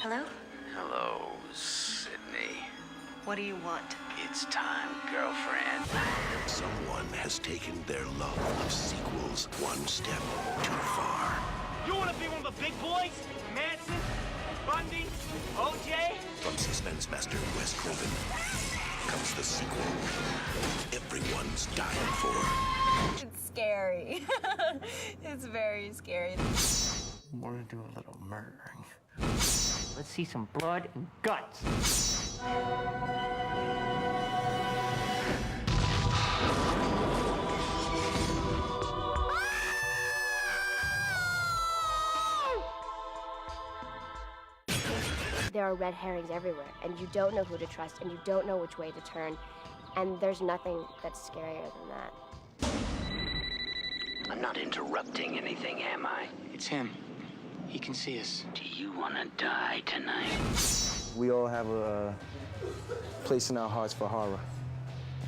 Hello? Hello, Sydney. What do you want? It's time, girlfriend. Someone has taken their love of sequels one step too far. You want to be one of the big boys? Manson? Bundy? OJ? From suspense master Wes Craven comes the sequel everyone's dying for. It's scary. It's very scary. We're gonna do a little murdering. Let's see some blood and guts. There are red herrings everywhere, and you don't know who to trust, and you don't know which way to turn, and there's nothing that's scarier than that. I'm not interrupting anything, am I? It's him. He can see us. Do you want to die tonight? We all have a place in our hearts for horror.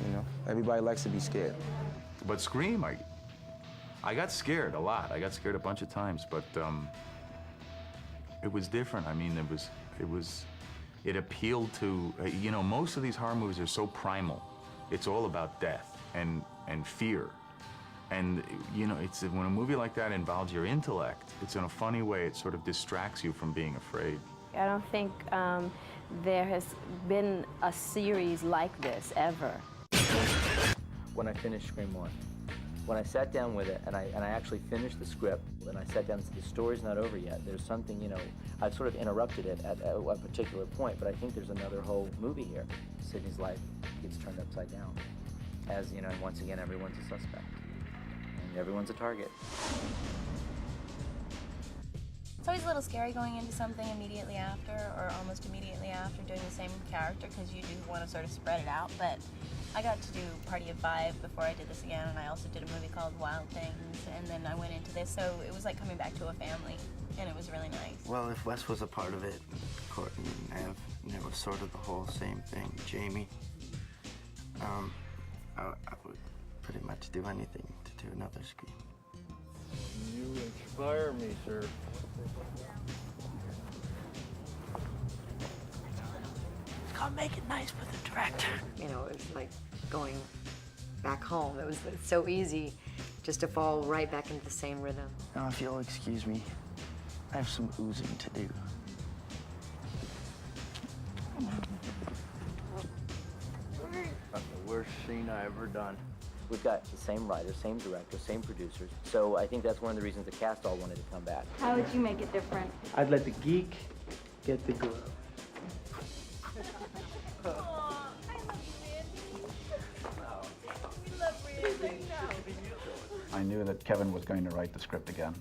You know, everybody likes to be scared. But Scream, I got scared a lot. I got scared a bunch of times, but it was different. I mean, it appealed to, you know, most of these horror movies are so primal. It's all about death and fear. And, you know, it's when a movie like that involves your intellect, it's in a funny way, it sort of distracts you from being afraid. I don't think there has been a series like this ever. When I finished Scream 1, when I sat down with it and I actually finished the script and I sat down and said, the story's not over yet. There's something, you know, I've sort of interrupted it at a particular point, but I think there's another whole movie here. Sidney's life gets turned upside down. As, you know, once again, everyone's a suspect. And everyone's a target. It's always a little scary going into something immediately after or almost immediately after doing the same character because you do want to sort of spread it out. But I got to do Party of Five before I did this again, and I also did a movie called Wild Things, and then I went into this, so it was like coming back to a family, and it was really nice. Well, if Wes was a part of it, Courtney and Nev, and it was sort of the whole same thing, Jamie, I would pretty much do anything to do another Scream. You inspire me, sir. It's called Make It Nice with the director. You know, it was like going back home. It was so easy just to fall right back into the same rhythm. Now, if you'll excuse me, I have some oozing to do. That's the worst scene I ever done. We've got the same writer, same director, same producers. So I think that's one of the reasons the cast all wanted to come back. How would you make it different? I'd let the geek get the glove. I knew that Kevin was going to write the script again.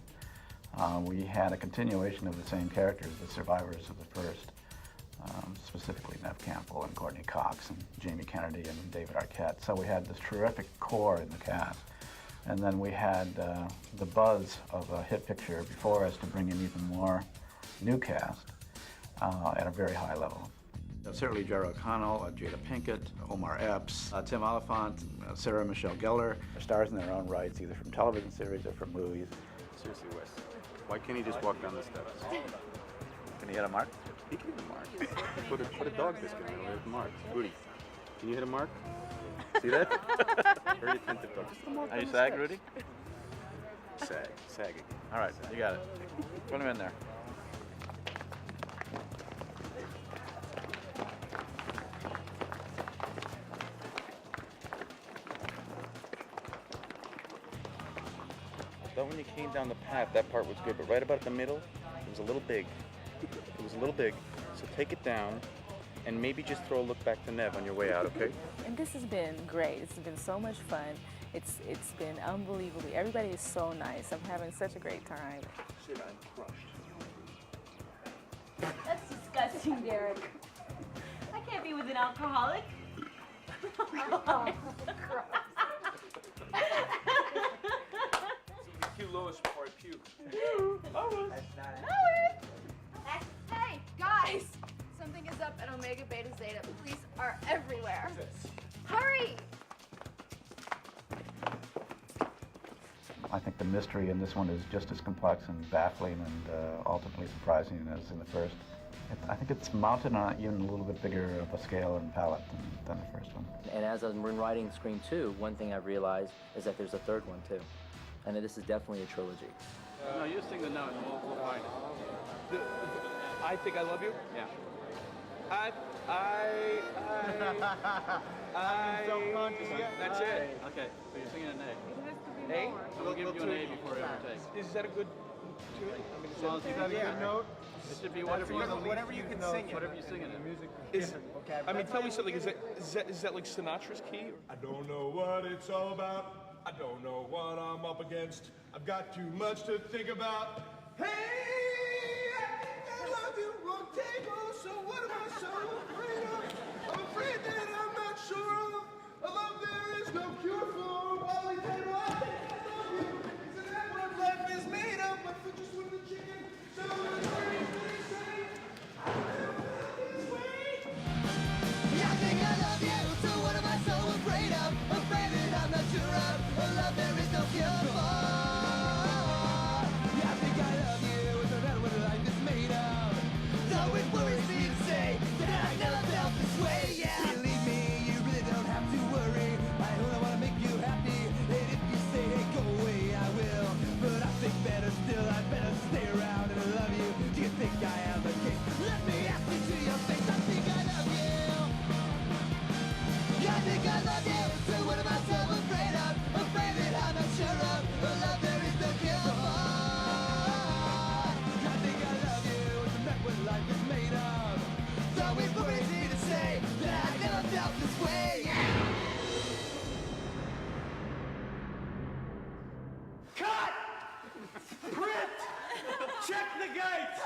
We had a continuation of the same characters, the survivors of the first, specifically Nev Campbell and Courtney Cox and Jamie Kennedy and David Arquette. So we had this terrific core in the cast. And then we had the buzz of a hit picture before us to bring in even more new cast at a very high level. Certainly Jerry O'Connell, Jada Pinkett, Omar Epps, Tim Oliphant, Sarah Michelle Gellar. They're stars in their own rights, either from television series or from movies. Seriously, Wes, why can't he just walk down the steps? Can he hit a mark? He can hit a mark. Put a dog biscuit in there with a mark. Rudy, can you hit a mark? See that? Very attentive dog. Just a mark. Are you on the SAG, steps. Rudy? Sag again. All right, you got it. Put him in there. But when you came down the path, that part was good, but right about the middle, it was a little big. It was a little big. So take it down, and maybe just throw a look back to Nev on your way out, okay? And this has been great. It's been so much fun. It's been unbelievable. Everybody is so nice. I'm having such a great time. Shit, I'm crushed. That's disgusting, Derek. I can't be with an alcoholic. Cue Lois before I puke. Hey, guys! Something is up at Omega Beta Zeta. Police are everywhere. Hurry! I think the mystery in this one is just as complex and baffling and ultimately surprising as in the first. I think it's mounted on even a little bit bigger of a scale and palette than the first one. And as I'm writing Scream 2, one thing I've realized is that there's a third one too. And that this is definitely a trilogy. No, you sing the note and we'll find it. I think I love you? Yeah. I'm self-conscious. That's it. Okay, so you're singing an A. A? So we'll give you an A before we overtake. Is that a good tune? I mean, As long as you have a good note. It should be whatever you can sing it. Whatever you sing in it. I mean, tell me something. Is that like Sinatra's key? I don't know what it's all about. I don't know what I'm up against. I've got too much to think about. Hey, I think I love you, wrong table. So what am I so afraid of? I'm afraid that I'm not sure of. A love there is no cure for. Wally table, I think I love you. Isn't that what life is made of? My foot just with the chicken. So what do you say? I think I love you, so what am I so afraid of? Afraid that I'm not sure of a love there is no cure for. I think I love you, isn't that what life is made of? So it worries me to say that I never felt this way, yeah. Believe me, you really don't have to worry. I only want to make you happy, and if you say, hey, go away, I will. But I think better still, I better stay around and love you. Do you think I am the king? Let me ask you to your face, I think I love you. I think I love you, so what am I so afraid of? Afraid that I'm not sure of a love there is no cure for. I think I love you, isn't that what life is made of? So it worries me to say that I never felt this way, yeah. Cut! Print! Check the gates!